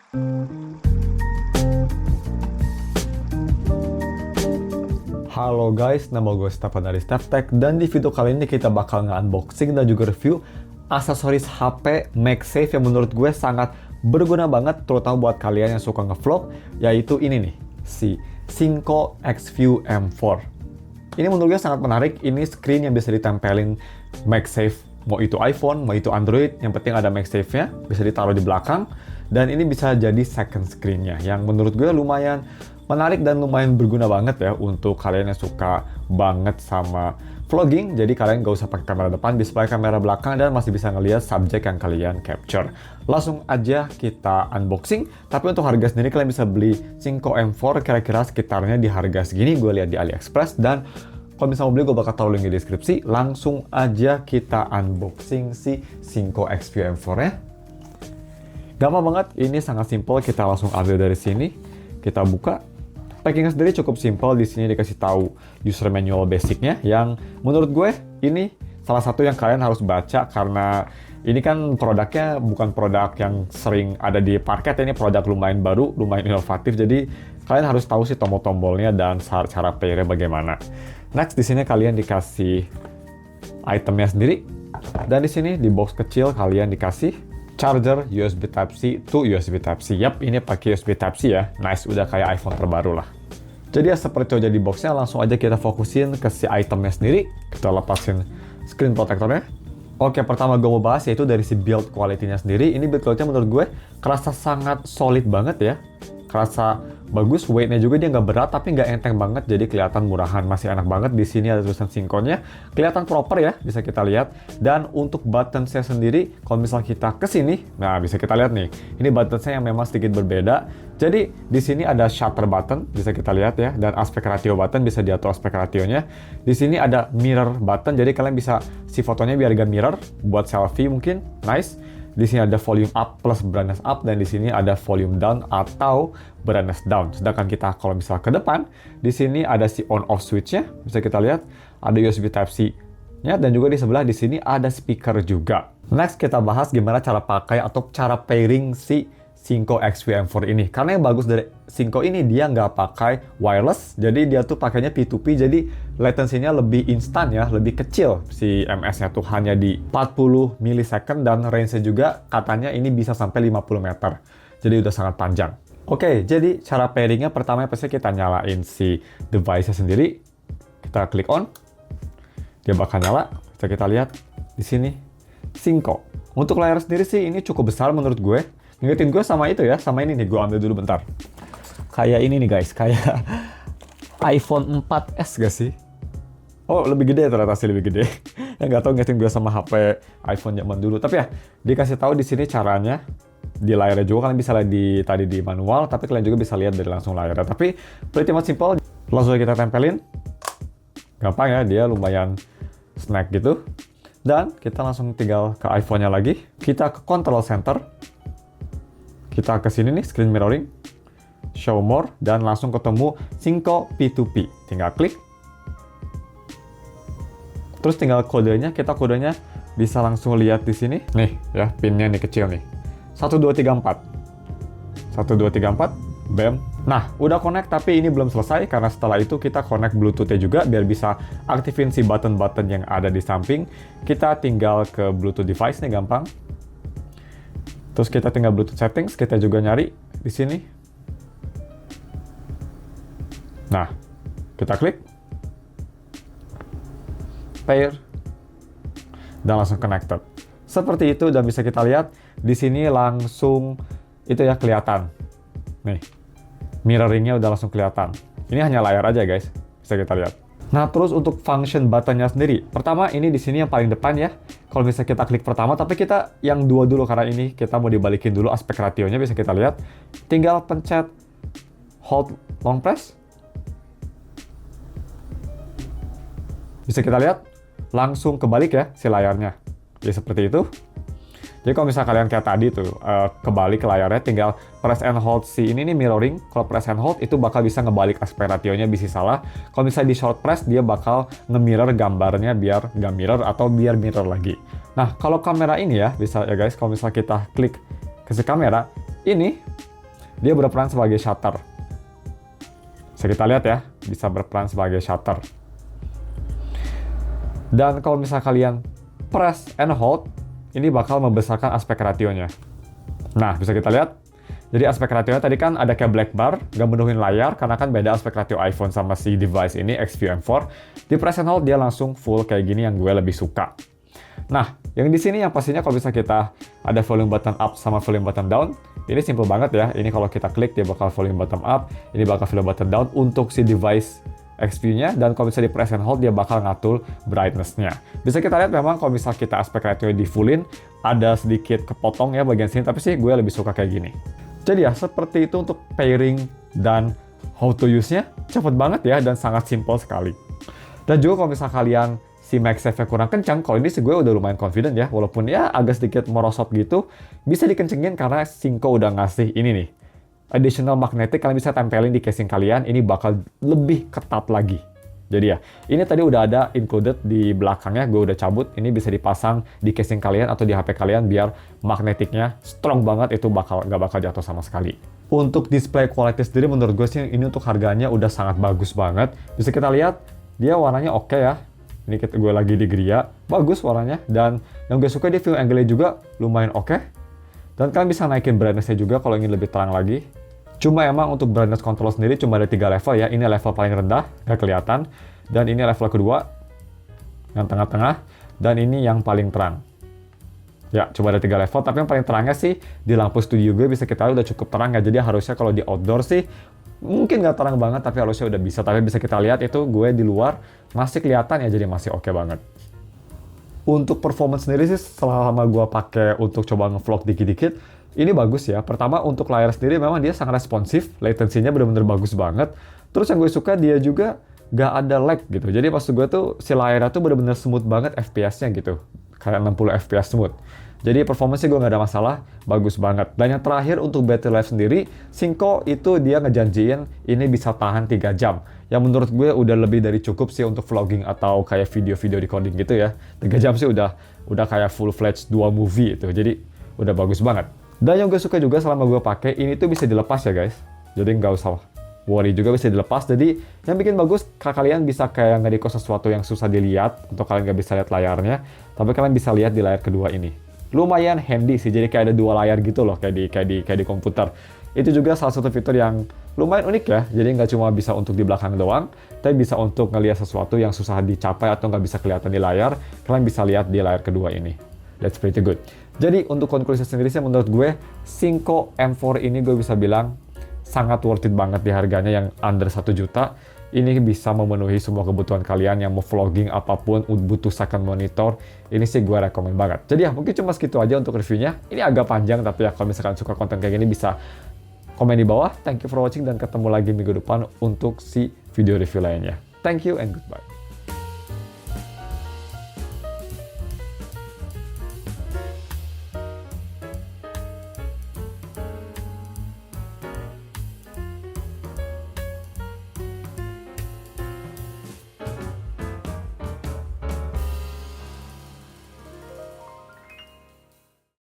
Halo guys, nama gue Stefan dari StefTech, dan di video kali ini kita bakal nge-unboxing dan juga review aksesoris HP MagSafe yang menurut gue sangat berguna banget, terutama buat kalian yang suka ngevlog, yaitu ini nih, si Sinco X-View M4. Ini menurut gue sangat menarik. Ini screen yang bisa ditempelin MagSafe, mau itu iPhone, mau itu Android, yang penting ada MagSafe-nya, bisa ditaruh di belakang, dan ini bisa jadi second screen-nya, yang menurut gue lumayan menarik dan lumayan berguna banget ya untuk kalian yang suka banget sama vlogging. Jadi kalian gak usah pakai kamera depan, bisa pakai kamera belakang dan masih bisa ngelihat subjek yang kalian capture. Langsung aja kita unboxing. Tapi untuk harga sendiri kalian bisa beli Sinco M4 kira-kira sekitarnya di harga segini. Gue lihat di AliExpress, dan kalau misalnya mau beli gue bakal taruh link di deskripsi. Langsung aja kita unboxing si Sinco X-View M4 ya. Gampang banget, ini sangat simple. Kita langsung ambil dari sini, kita buka. Packingnya sendiri cukup simple. Di sini dikasih tahu user manual basicnya, yang menurut gue ini salah satu yang kalian harus baca, karena ini kan produknya bukan produk yang sering ada di market. Ini produk lumayan baru, lumayan inovatif. Jadi kalian harus tahu sih tombol-tombolnya dan cara pairnya bagaimana. Next, di sini kalian dikasih itemnya sendiri, dan di sini di box kecil kalian dikasih charger USB Type-C to USB Type-C. Yap, ini pakai USB Type-C ya. Nice, udah kayak iPhone terbaru lah. Jadi ya seperti itu aja di boxnya. Langsung aja kita fokusin ke si itemnya sendiri. Kita lepasin screen protectornya. Oke, pertama gue mau bahas yaitu dari si build quality-nya sendiri. Ini build quality menurut gue kerasa sangat solid banget ya. Kerasa bagus, weight-nya juga dia nggak berat tapi nggak enteng banget, jadi kelihatan murahan, masih enak banget. Di sini ada tulisan Sinco-nya, kelihatan proper ya, bisa kita lihat. Dan untuk buttons-nya sendiri, kalau misal kita ke sini, nah bisa kita lihat nih, ini buttons-nya yang memang sedikit berbeda. Jadi di sini ada shutter button, bisa kita lihat ya, dan aspek ratio button, bisa diatur aspek rationya. Di sini ada mirror button, jadi kalian bisa si fotonya biar agak mirror, buat selfie mungkin, nice. Di sini ada volume up plus brightness up, dan di sini ada volume down atau brightness down. Sedangkan kita kalau misal ke depan, di sini ada si on off switch-nya, bisa kita lihat, ada USB Type-C-nya, dan juga di sebelah di sini ada speaker juga. Next, kita bahas gimana cara pakai atau cara pairing si Sinco X-View M4 ini. Karena yang bagus dari Sinco ini, dia nggak pakai wireless, jadi dia tuh pakainya P2P, jadi latensinya lebih instan ya, lebih kecil. Si MS-nya tuh hanya di 40 millisecond, dan range-nya juga katanya ini bisa sampai 50 meter. Jadi udah sangat panjang. Oke, jadi cara pairingnya pertama pasti kita nyalain si device-nya sendiri. Kita klik on, dia bakal nyala. Bisa kita lihat di sini Sinco. Untuk layar sendiri sih ini cukup besar menurut gue. Ngingetin gue sama itu ya, sama ini nih, gue ambil dulu bentar. Kayak ini nih guys, kayak iPhone 4S gak sih? Oh, lebih gede ternyata sih, lebih gede. Ya nggak tahu, ngingetin gue sama HP iPhone zaman dulu. Tapi ya, dikasih tahu di sini caranya. Di layarnya juga kalian bisa lihat tadi di manual, tapi kalian juga bisa lihat dari langsung layarnya. Tapi pretty much simple. Langsung kita tempelin. Gampang ya, dia lumayan snack gitu. Dan kita langsung tinggal ke iPhone-nya lagi. Kita ke control center. Kita ke sini nih, screen mirroring, show more, dan langsung ketemu Sinco P2P. Tinggal klik. Terus tinggal kodenya, kita kodenya bisa langsung lihat di sini. Nih ya, pinnya nih kecil nih. 1234. 1234, bam. Nah, udah connect, tapi ini belum selesai karena setelah itu kita connect Bluetooth-nya juga biar bisa aktifin si button-button yang ada di samping. Kita tinggal ke Bluetooth device nih, gampang. Terus kita tinggal Bluetooth settings, kita juga nyari di sini. Nah, kita klik pair dan langsung connected. Seperti itu, dan bisa kita lihat di sini langsung itu ya kelihatan. Nih, mirroringnya udah langsung kelihatan. Ini hanya layar aja guys, bisa kita lihat. Nah, terus untuk function buttonnya sendiri. Pertama, ini di sini yang paling depan ya. Kalau misalnya kita klik pertama, tapi kita yang dua dulu karena ini kita mau dibalikin dulu aspek rationya, bisa kita lihat. Tinggal pencet hold long press. Bisa kita lihat langsung kebalik ya si layarnya. Ya seperti itu. Jadi kalau misalnya kalian kayak tadi tuh kebalik ke layarnya, tinggal press and hold si ini nih mirroring. Kalau press and hold itu bakal bisa ngebalik aspek rationya, bisa salah. Kalau misalnya di short press dia bakal nge-mirror gambarnya biar nggak mirror atau biar mirror lagi. Nah kalau kamera ini ya bisa ya guys, kalau misalnya kita klik ke si kamera ini dia berperan sebagai shutter. Bisa kita lihat ya, bisa berperan sebagai shutter. Dan kalau misalnya kalian press and hold, ini bakal membesarkan aspek rationya. Nah, bisa kita lihat. Jadi aspek rationya tadi kan ada kayak black bar, nggak menuhin layar, karena kan beda aspek ratio iPhone sama si device ini, XView M4. Di press and hold dia langsung full kayak gini yang gue lebih suka. Nah, yang di sini yang pastinya kalau bisa kita ada volume button up sama volume button down, ini simple banget ya. Ini kalau kita klik dia bakal volume button up, ini bakal volume button down untuk si device XView-nya, dan kalau misalnya di press and hold dia bakal ngatur brightness-nya. Bisa kita lihat memang kalau misal kita aspek ratio di fullin, ada sedikit kepotong ya bagian sini, tapi sih gue lebih suka kayak gini. Jadi ya, seperti itu untuk pairing dan how to use-nya. Cepet banget ya, dan sangat simple sekali. Dan juga kalau misal kalian si MagSafe-nya kurang kencang, kalau ini sih gue udah lumayan confident ya, walaupun ya agak sedikit merosot gitu, bisa dikencengin karena Shinko udah ngasih ini nih, additional magnetic, kalian bisa tempelin di casing kalian, ini bakal lebih ketat lagi. Jadi ya, ini tadi udah ada included di belakangnya, gue udah cabut, ini bisa dipasang di casing kalian atau di HP kalian biar magnetiknya strong banget, itu nggak bakal jatuh sama sekali. Untuk display quality sendiri menurut gue sih ini untuk harganya udah sangat bagus banget. Bisa kita lihat, dia warnanya oke ya. Ini gue lagi di Gria, bagus warnanya, dan yang gue suka dia view angle-nya juga lumayan oke. Dan kalian bisa naikin brightness-nya juga kalau ingin lebih terang lagi. Cuma emang untuk brightness control sendiri cuma ada 3 level ya. Ini level paling rendah, nggak kelihatan. Dan ini level kedua, yang tengah-tengah. Dan ini yang paling terang. Ya, coba ada 3 level. Tapi yang paling terangnya sih, di lampu studio gue bisa kita lihat udah cukup terang ya. Jadi harusnya kalau di outdoor sih, mungkin nggak terang banget, tapi harusnya udah bisa. Tapi bisa kita lihat itu gue di luar, masih kelihatan ya, jadi masih oke banget. Untuk performance sendiri sih, selama gue pakai untuk coba ngevlog dikit-dikit, ini bagus ya. Pertama untuk layar sendiri memang dia sangat responsif, latency-nya benar-benar bagus banget. Terus yang gue suka dia juga nggak ada lag gitu. Jadi pas gue tuh si layarnya tuh benar-benar smooth banget FPS-nya gitu, kayak 60 FPS smooth. Jadi performance-nya gue nggak ada masalah, bagus banget. Dan yang terakhir untuk battery life sendiri, Shinko itu dia ngejanjiin ini bisa tahan 3 jam. Yang menurut gue udah lebih dari cukup sih untuk vlogging atau kayak video-video recording gitu ya. 3 jam sih udah kayak full-fledged 2 movie itu. Jadi udah bagus banget. Dan yang gue suka juga selama gue pakai, ini tuh bisa dilepas ya guys. Jadi nggak usah worry juga, bisa dilepas. Jadi yang bikin bagus, kalian bisa kayak nge-record sesuatu yang susah dilihat, atau kalian nggak bisa lihat layarnya, tapi kalian bisa lihat di layar kedua ini. Lumayan handy sih, jadi kayak ada 2 layar gitu loh, kayak di komputer. Itu juga salah satu fitur yang lumayan unik ya, jadi nggak cuma bisa untuk di belakang doang, tapi bisa untuk ngelihat sesuatu yang susah dicapai atau nggak bisa kelihatan di layar, kalian bisa lihat di layar kedua ini. That's pretty good. Jadi untuk konklusi sendiri sih menurut gue, Shinko M4 ini gue bisa bilang sangat worth it banget di harganya yang under 1 juta. Ini bisa memenuhi semua kebutuhan kalian yang mau vlogging apapun, butuh second monitor. Ini sih gue rekomen banget. Jadi ya mungkin cuma segitu aja untuk reviewnya. Ini agak panjang, tapi ya kalau misalkan suka konten kayak gini bisa komen di bawah. Thank you for watching dan ketemu lagi minggu depan untuk si video review lainnya. Thank you and goodbye.